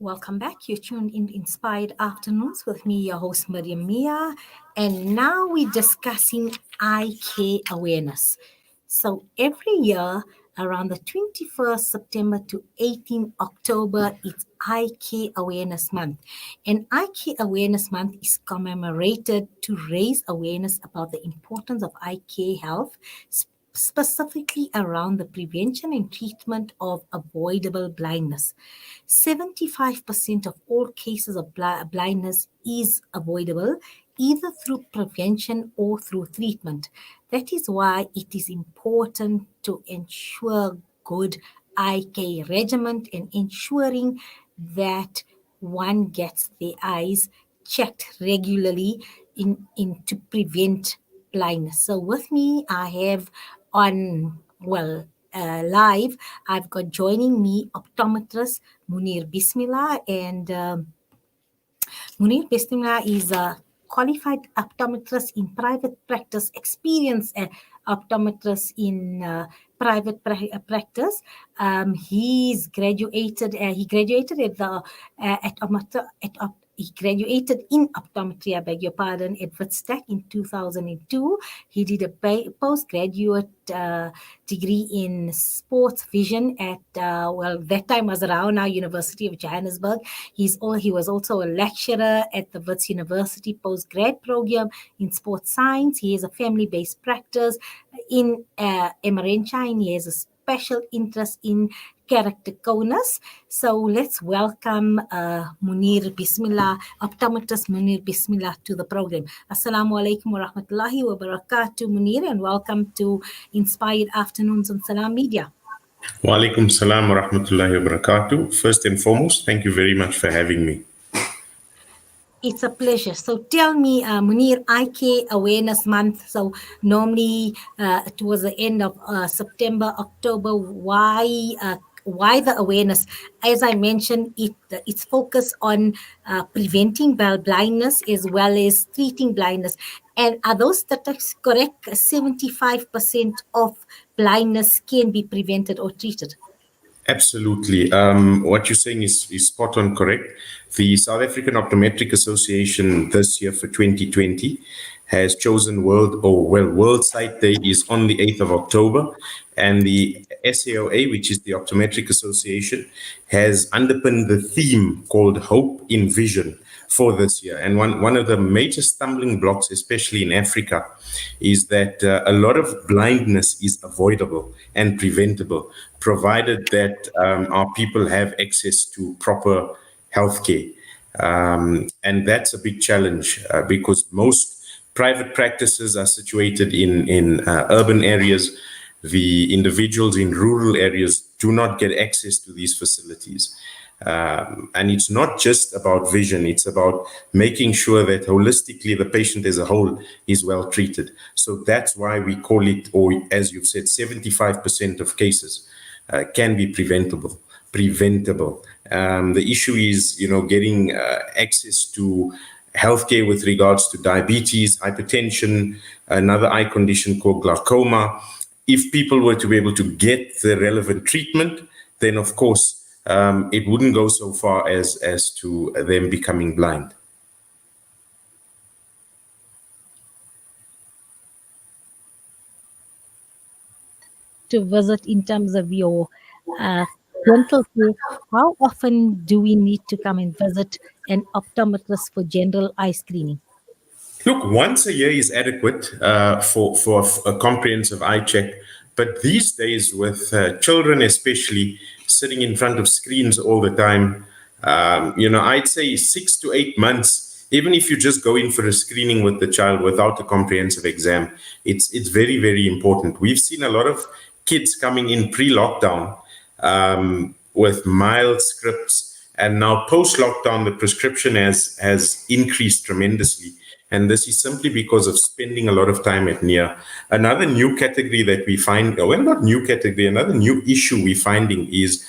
Welcome back. You're tuned in Inspired Afternoons with me, your host, Mariam Mia. And now we're discussing eye care awareness. So every year, around the 21st September to 18 October, it's Eye Care Awareness Month. And Eye Care Awareness Month is commemorated to raise awareness about the importance of eye care health, specifically around the prevention and treatment of avoidable blindness. 75% of all cases of blindness is avoidable either through prevention or through treatment. That is why it is important to ensure good eye care regimen and ensuring that one gets their eyes checked regularly to prevent blindness. So with me, I have live, I've got joining me optometrist Muneer Bismillah, and Muneer Bismillah is a qualified optometrist in private practice, experienced optometrist in practice. He graduated at the at, optometry, he graduated in optometry, I beg your pardon, at Witstack in 2002. He did a postgraduate degree in sports vision at, that time was around now University of Johannesburg. He was also a lecturer at the Wits University postgrad program in sports science. He has a family-based practice in Emmerenshine. He has a special interest in keratoconus. So let's welcome Muneer Bismillah, optometrist Muneer Bismillah, to the program. Assalamu alaikum wa rahmatullahi wa barakatuh, Muneer, and welcome to Inspired Afternoons on Salam Media. Wa alaikum salam wa rahmatullahi wa barakatuh. First and foremost, thank you very much for having me. It's a pleasure. So tell me, Muneer, Eye Care Awareness Month. So normally towards the end of September, October, why the awareness? As I mentioned, it's focused on preventing blindness as well as treating blindness. And are those statistics correct? 75% of blindness can be prevented or treated. Absolutely. What you're saying is spot on correct. The South African Optometric Association this year for 2020 has chosen World Sight Day is on the 8th of October. And the SAOA, which is the Optometric Association, has underpinned the theme called Hope in Vision for this year. And one of the major stumbling blocks, especially in Africa, is that a lot of blindness is avoidable and preventable, provided that our people have access to proper healthcare. And that's a big challenge because most private practices are situated in urban areas. The individuals in rural areas do not get access to these facilities. And it's not just about vision, it's about making sure that holistically the patient as a whole is well treated. So that's why we call it, or as you've said, 75% of cases can be preventable. The issue is, getting access to healthcare with regards to diabetes, hypertension, another eye condition called glaucoma. If people were to be able to get the relevant treatment, then of course, it wouldn't go so far as to them becoming blind. To visit in terms of your dental care, how often do we need to come and visit an optometrist for general eye screening? Look, once a year is adequate for a comprehensive eye check. But these days, with children especially sitting in front of screens all the time, I'd say 6 to 8 months, even if you just go in for a screening with the child without a comprehensive exam, it's very, very important. We've seen a lot of kids coming in pre-lockdown with mild scripts, and now post-lockdown, the prescription has increased tremendously. And this is simply because of spending a lot of time at NIA. Another new category that we find, another new issue we're finding is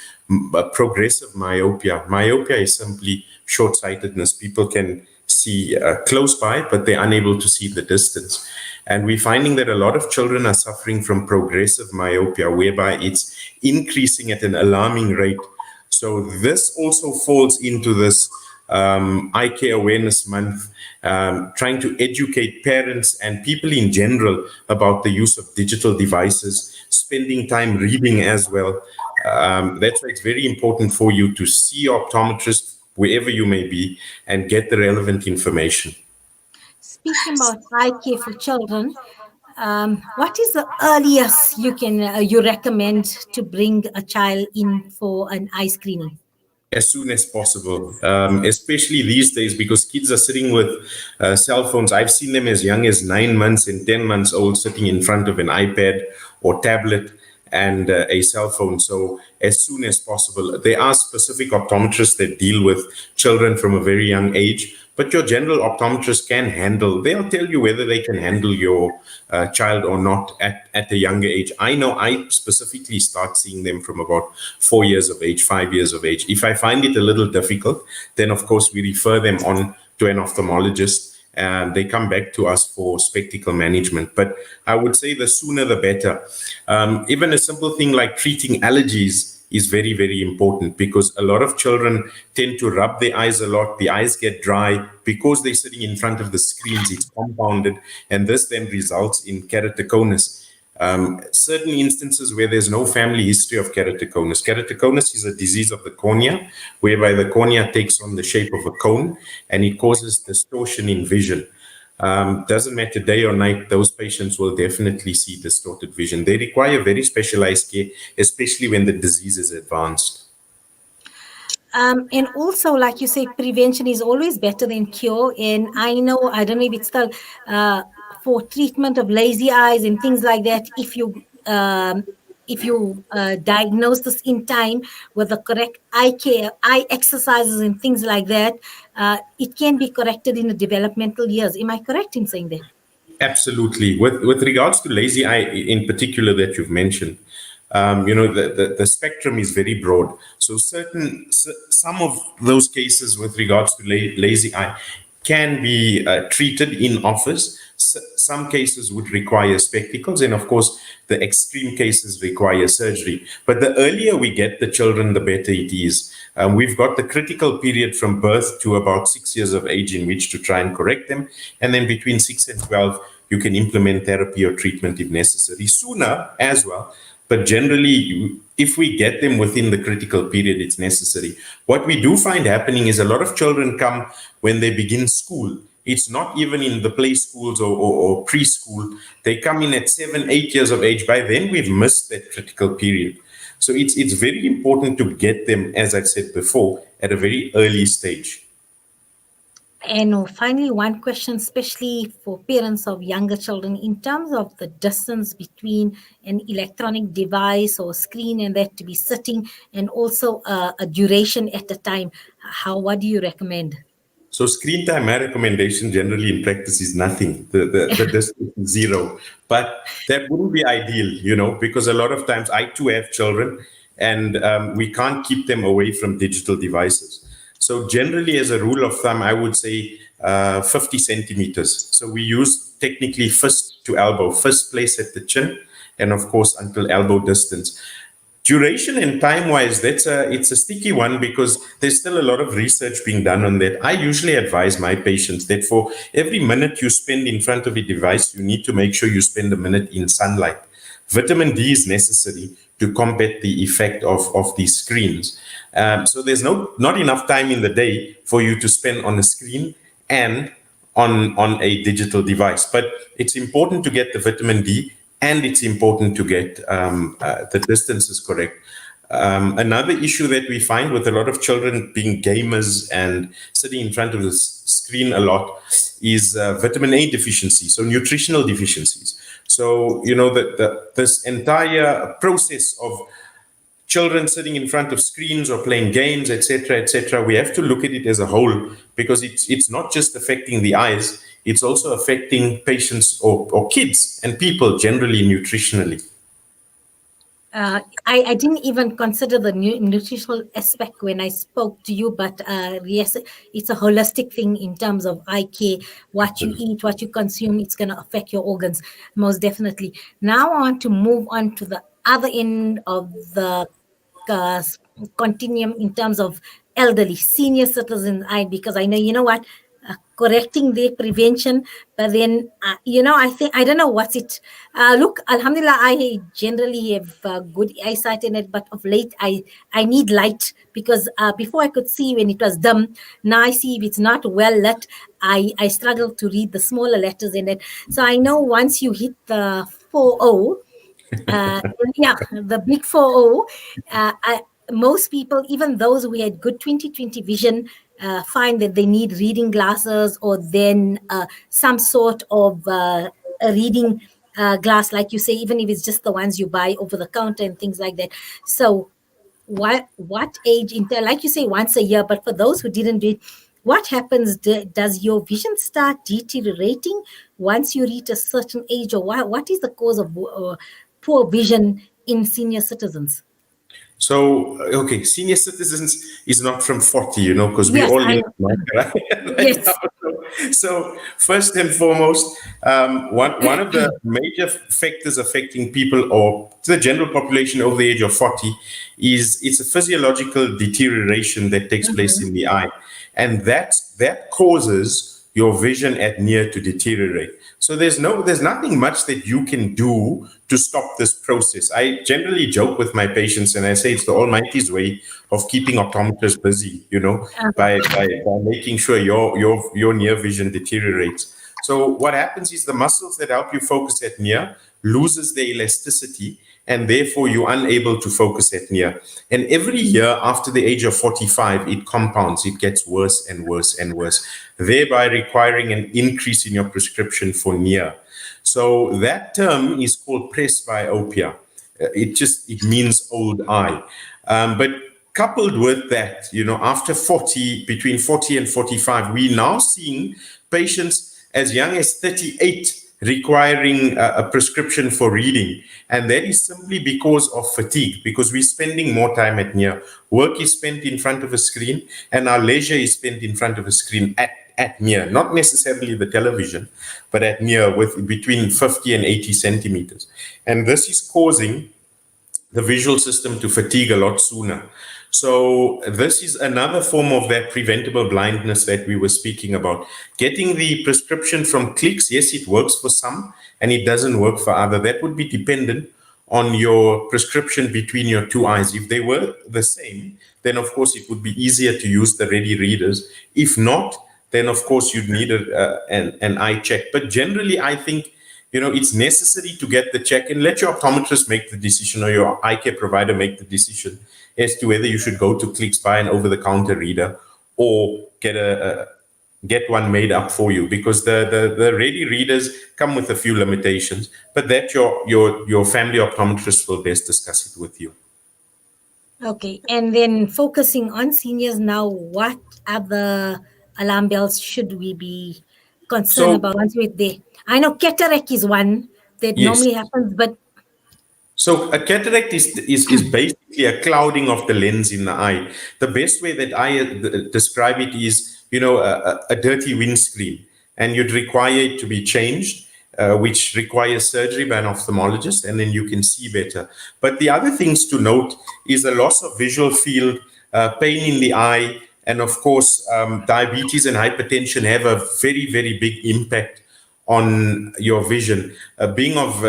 progressive myopia. Myopia is simply short-sightedness. People can see close by, but they're unable to see the distance. And we're finding that a lot of children are suffering from progressive myopia, whereby it's increasing at an alarming rate. So this also falls into this eye care awareness month, trying to educate parents and people in general about the use of digital devices, spending time reading as well. That's why it's very important for you to see your optometrist wherever you may be and get the relevant information. Speaking about eye care for children, what is the earliest you recommend to bring a child in for an eye screening? As soon as possible, especially these days because kids are sitting with cell phones. I've seen them as young as 9 months and 10 months old sitting in front of an iPad or tablet and a cell phone. So as soon as possible, there are specific optometrists that deal with children from a very young age, but your general optometrist can handle, they'll tell you whether they can handle your child or not at a younger age. I know I specifically start seeing them from about 4 years of age, 5 years of age. If I find it a little difficult, then of course we refer them on to an ophthalmologist and they come back to us for spectacle management. But I would say the sooner the better. Even a simple thing like treating allergies is very, very important because a lot of children tend to rub their eyes a lot. The eyes get dry because they're sitting in front of the screens. It's compounded, and this then results in keratoconus. Certain instances where there's no family history of keratoconus. Keratoconus is a disease of the cornea, whereby the cornea takes on the shape of a cone and it causes distortion in vision. Doesn't matter day or night, those patients will definitely see distorted vision. They require very specialized care, especially when the disease is advanced. And also, like you say, prevention is always better than cure. And I know, I don't know if it's still for treatment of lazy eyes and things like that. If you diagnose this in time with the correct eye care, eye exercises and things like that, it can be corrected in the developmental years. Am I correct in saying that? Absolutely. With regards to lazy eye in particular that you've mentioned, the spectrum is very broad. So some of those cases with regards to lazy eye can be treated in office. Some cases would require spectacles, and of course, the extreme cases require surgery. But the earlier we get the children, the better it is. We've got the critical period from birth to about 6 years of age in which to try and correct them. And then between 6 and 12, you can implement therapy or treatment if necessary, sooner as well. But generally, if we get them within the critical period, it's necessary. What we do find happening is a lot of children come when they begin school. It's not even in the play schools or preschool. They come in at 7, 8 years of age. By then, we've missed that critical period. So it's very important to get them, as I said before, at a very early stage. And finally, one question, especially for parents of younger children, in terms of the distance between an electronic device or screen and that to be sitting, and also a duration at a time. What do you recommend? So screen time, my recommendation generally in practice is nothing. The distance is zero. But that wouldn't be ideal, because a lot of times I too have children and we can't keep them away from digital devices. So generally, as a rule of thumb, I would say 50 centimeters. So we use technically fist to elbow, fist place at the chin, and of course until elbow distance. Duration and time wise, it's a sticky one because there's still a lot of research being done on that. I usually advise my patients that for every minute you spend in front of a device, you need to make sure you spend a minute in sunlight. Vitamin D is necessary to combat the effect of these screens. So there's not enough time in the day for you to spend on a screen and on a digital device. But it's important to get the vitamin D, and it's important to get the distances correct. Another issue that we find with a lot of children being gamers and sitting in front of the screen a lot is vitamin A deficiency, so nutritional deficiencies. So, this entire process of children sitting in front of screens or playing games, etc., we have to look at it as a whole because it's not just affecting the eyes, it's also affecting patients or kids and people generally nutritionally. I didn't even consider the nutritional aspect when I spoke to you, but yes, it's a holistic thing in terms of eye care. What you eat, what you consume, it's going to affect your organs, most definitely. Now I want to move on to the other end of the continuum in terms of elderly, senior citizens, because I know, you know what, correcting their prevention, but then, I think, I don't know what's it. Look, Alhamdulillah, I generally have good eyesight in it, but of late, I need light because before I could see when it was dim. Now I see if it's not well lit, I struggle to read the smaller letters in it. So I know once you hit the 4O, yeah, the big 4O, most people, even those who had good 20/20 vision, find that they need reading glasses or then some sort of a reading glass, like you say, even if it's just the ones you buy over the counter and things like that. So what age like you say, once a year, but for those who didn't do it, what happens? Does your vision start deteriorating once you reach a certain age, or what is the cause of poor vision in senior citizens? So, okay, senior citizens is not from 40, because we're Yes, all I in know. right, right now. Yes. So, first and foremost, one of the major factors affecting people or the general population over the age of 40 is it's a physiological deterioration that takes place Mhm. in the eye. And that causes your vision at near to deteriorate. So there's nothing much that you can do to stop this process. I generally joke with my patients and I say it's the Almighty's way of keeping optometrists busy, by making sure your near vision deteriorates. So what happens is the muscles that help you focus at near loses their elasticity, and therefore you're unable to focus at near. And every year after the age of 45, it compounds, it gets worse and worse and worse, thereby requiring an increase in your prescription for near. So that term is called presbyopia. It means old eye. But coupled with that, after 40, between 40 and 45, we're now seeing patients as young as 38 requiring a prescription for reading. And that is simply because of fatigue, because we're spending more time at near. Work is spent in front of a screen, and our leisure is spent in front of a screen at near, not necessarily the television, but at near with between 50 and 80 centimeters. And this is causing the visual system to fatigue a lot sooner. So this is another form of that preventable blindness that we were speaking about. Getting the prescription from clicks, yes, it works for some and it doesn't work for other. That would be dependent on your prescription between your two eyes. If they were the same, then of course it would be easier to use the ready readers. If not, then of course you'd need an eye check. But generally, I think it's necessary to get the check and let your optometrist make the decision, or your eye care provider make the decision as to whether you should go to Clicks, buy an over-the-counter reader, or get one made up for you, because the ready readers come with a few limitations, but that your family optometrist will best discuss it with you. Okay, and then focusing on seniors now, what other alarm bells should we be concerned So about once we're there? I know cataract is one that yes. normally happens, but So a cataract is basically a clouding of the lens in the eye. The best way that I describe it is, a dirty windscreen, and you'd require it to be changed, which requires surgery by an ophthalmologist, and then you can see better. But the other things to note is a loss of visual field, pain in the eye, and of course, diabetes and hypertension have a very, very big impact on your vision. Being of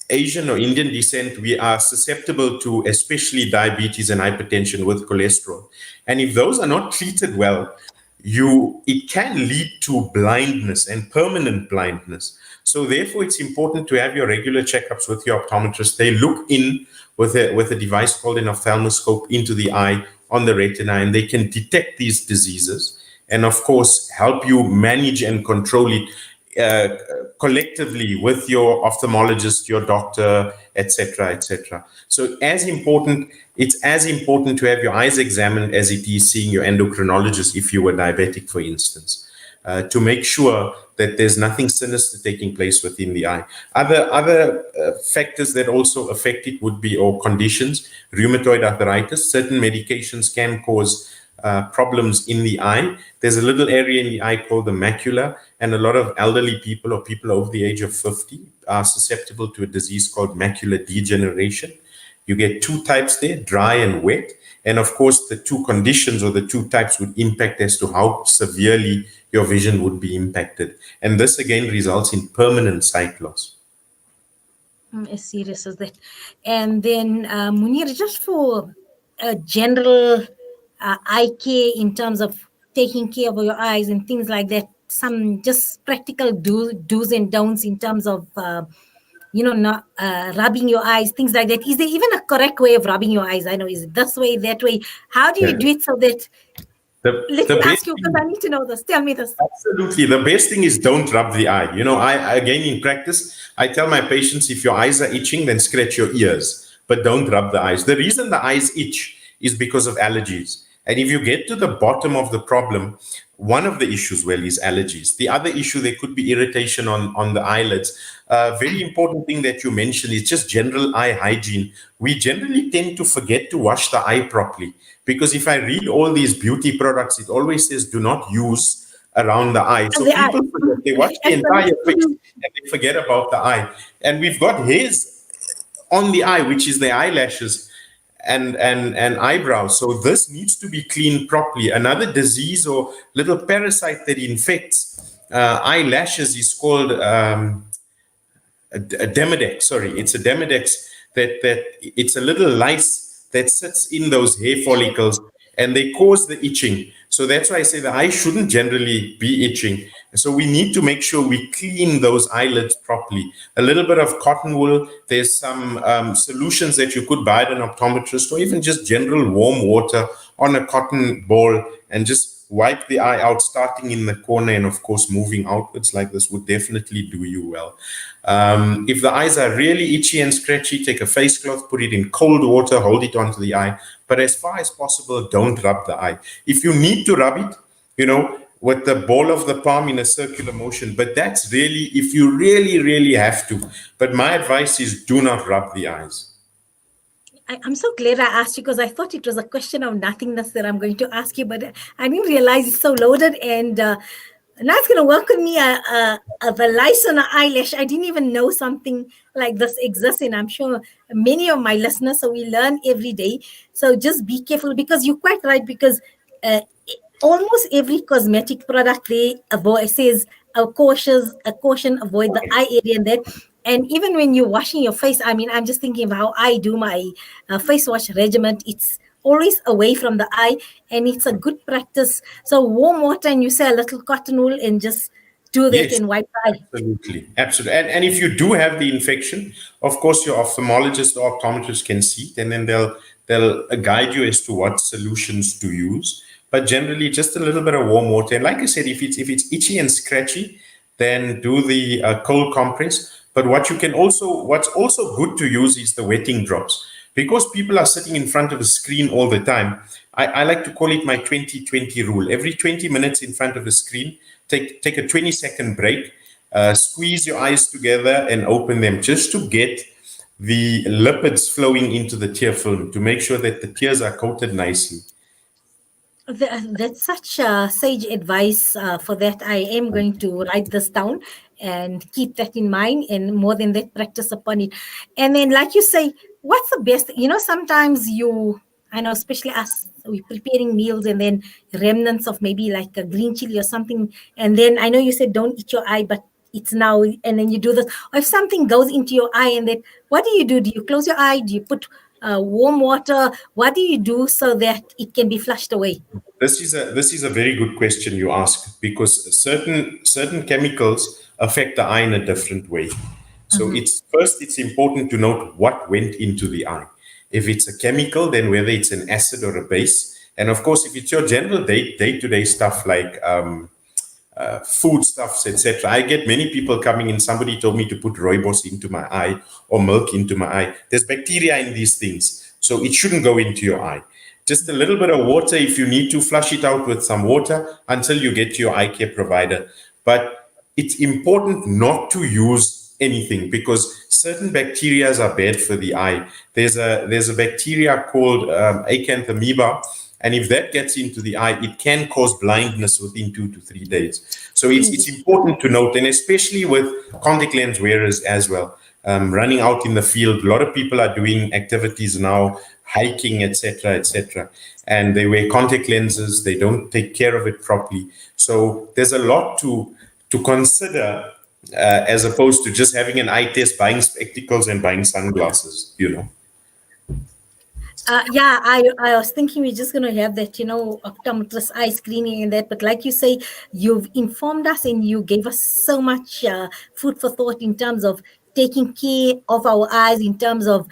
Asian or Indian descent, we are susceptible to especially diabetes and hypertension with cholesterol. And if those are not treated well, it can lead to blindness and permanent blindness. So therefore, it's important to have your regular checkups with your optometrist. They look in with a device called an ophthalmoscope into the eye on the retina, and they can detect these diseases and, of course, help you manage and control it collectively with your ophthalmologist, your doctor, etc., etc. So it's as important to have your eyes examined as it is seeing your endocrinologist if you were diabetic, for instance, to make sure that there's nothing sinister taking place within the eye. Other factors that also affect it would be, or conditions, rheumatoid arthritis. Certain medications can cause problems in the eye. There's a little area in the eye called the macula, and a lot of elderly people or people over the age of 50 are susceptible to a disease called macular degeneration. You get two types there, dry and wet. And of course, the two conditions or the two types would impact as to how severely your vision would be impacted. And this again results in permanent sight loss. As serious as that. And then, Munir, just for a general eye care in terms of taking care of your eyes and things like that, some just practical do's and don'ts in terms of, not rubbing your eyes, things like that. Is there even a correct way of rubbing your eyes? I know, is it this way, that way? How do you Yeah. do it so that, let The me best ask you because thing, I need to know this. Tell me this. absolutely, the best thing is don't rub the eye. I again in practice, I tell my patients if your eyes are itching, then scratch your ears, but don't rub the eyes. The reason the eyes itch is because of allergies. And if you get to the bottom of the problem, one of the issues, well, is allergies. The other issue, there could be irritation on the eyelids. Very important thing that you mentioned is just general eye hygiene. We generally tend to forget to wash the eye properly because if I read all these beauty products, it always says do not use around the eye. And So the eye. people forget, they wash the entire face Absolutely. and they forget about the eye. And we've got hairs on the eye, which is the eyelashes and eyebrows. So this needs to be cleaned properly. Another disease or little parasite that infects eyelashes is called a Demodex. Sorry, it's a Demodex that it's a little lice that sits in those hair follicles and they cause the itching. So that's why I say the eye shouldn't generally be itching. So we need to make sure we clean those eyelids properly. A little bit of cotton wool. There's some solutions that you could buy at an optometrist or even just general warm water on a cotton ball and just wipe the eye out, starting in the corner and of course moving outwards like this would definitely do you well. If the eyes are really itchy and scratchy, take a face cloth, put it in cold water, hold it onto the eye. But as far as possible, don't rub the eye. If you need to rub it, with the ball of the palm in a circular motion, but that's really if you really, really have to. But my advice is do not rub the eyes. I'm so glad I asked you because I thought it was a question of nothingness that I'm going to ask you, but I didn't realize it's so loaded. And now it's going to work with me the lice on an eyelash. I didn't even know something like this exists, and I'm sure many of my listeners. So we learn every day. So just be careful because you're quite right. Because almost every cosmetic product says a caution, avoid the eye area and that. And even when you're washing your face, I mean, I'm just thinking of how I do my face wash regimen. It's always away from the eye, and it's a good practice. So warm water, and you say a little cotton wool, and just do that Yes, and wipe the eye. absolutely. Absolutely. And if you do have the infection, of course, your ophthalmologist or optometrist can see it, and then they'll guide you as to what solutions to use. But generally, just a little bit of warm water. And like I said, if it's itchy and scratchy, then do the cold compress. But what's also good to use is the wetting drops. Because people are sitting in front of a screen all the time, I like to call it my 20-20 rule. Every 20 minutes in front of a screen, take a 20-second break, squeeze your eyes together and open them just to get the lipids flowing into the tear film to make sure that the tears are coated nicely. That's such sage advice for that. I am going to write this down and keep that in mind, and more than that, practice upon it. And then, like you say, what's the best? Sometimes I know, especially us, we're preparing meals and then remnants of maybe like a green chili or something. And then I know you said don't eat your eye, but it's now, and then you do this. Or if something goes into your eye, and then what do you do? Do you close your eye? Do you put warm water? What do you do so that it can be flushed away? This is a very good question you ask because certain chemicals affect the eye in a different way. So it's important to note what went into the eye. If it's a chemical, then whether it's an acid or a base, and of course, if it's your general day-to-day stuff like foodstuffs, etc. I get many people coming in. Somebody told me to put rooibos into my eye or milk into my eye. There's bacteria in these things, so it shouldn't go into your eye. Just a little bit of water if you need to, flush it out with some water until you get to your eye care provider. But it's important not to use anything because certain bacteria are bad for the eye. There's a bacteria called acanthamoeba And if that gets into the eye, it can cause blindness within 2 to 3 days. So it's important to note, and especially with contact lens wearers as well, running out in the field. A lot of people are doing activities now, hiking, etc., etc., and they wear contact lenses. They don't take care of it properly. So there's a lot to consider, as opposed to just having an eye test, buying spectacles and buying sunglasses. Yeah, I was thinking we're just going to have that, optometrist eye screening and that. But like you say, you've informed us and you gave us so much food for thought in terms of taking care of our eyes, in terms of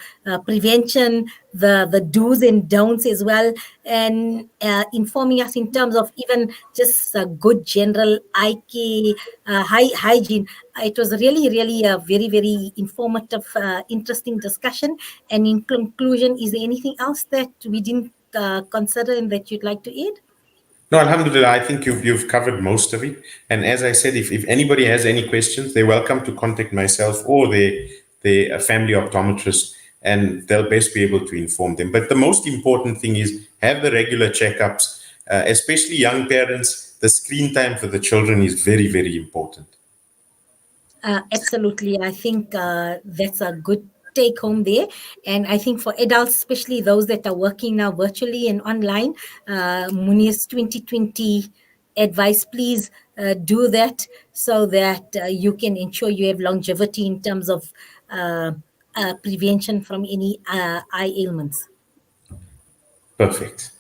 prevention, the do's and don'ts as well, and informing us in terms of even just good general eye care, hygiene. It was really, really a very, very informative, interesting discussion. And in conclusion, is there anything else that we didn't consider and that you'd like to add? No, Alhamdulillah, I think you've covered most of it. And as I said, if anybody has any questions, they're welcome to contact myself or their family optometrist, and they'll best be able to inform them. But the most important thing is have the regular checkups, especially young parents. The screen time for the children is very, very important. Absolutely. I think that's a good take home there. And I think for adults, especially those that are working now virtually and online, Munir's 2020 advice, please do that so that you can ensure you have longevity in terms of prevention from any eye ailments. Perfect.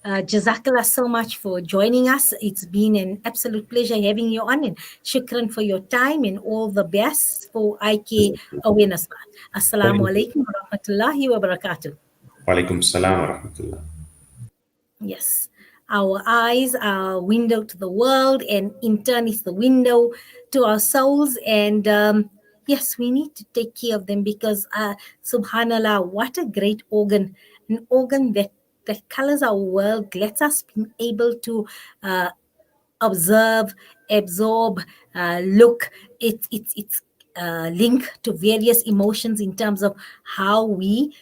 Jazakallah so much for joining us. It's been an absolute pleasure having you on, and shukran for your time and all the best for IK Awareness Month. Assalamu alaikum wa rahmatullahi wa barakatuh. Wa alaikum salam wa rahmatullah. Yes. Our eyes are a window to the world, and in turn, it's the window to our souls. And yes, we need to take care of them because, subhanallah, what a great organ! An organ that colors our world, lets us be able to observe, absorb, look. It's linked to various emotions in terms of how we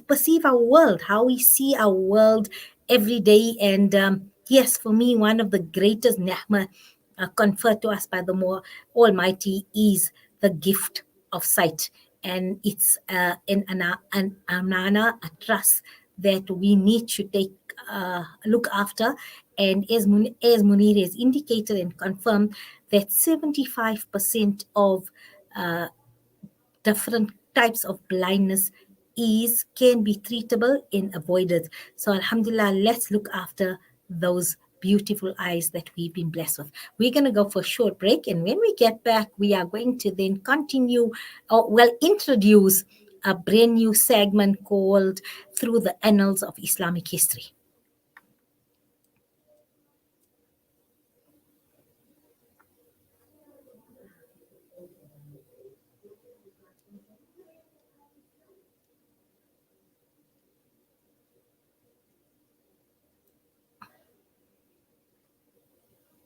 perceive our world, how we see our world every day. And yes, for me, one of the greatest ni'mah conferred to us by the more Almighty is the gift of sight. And it's an amana, a trust that we need to take look after. And as Munir has indicated and confirmed, that 75% of different types of blindness can be treatable and avoided. So alhamdulillah, let's look after those beautiful eyes that we've been blessed with. We're going to go for a short break, and when we get back, we are going to then continue, or well, introduce a brand new segment called Through the Annals of Islamic History.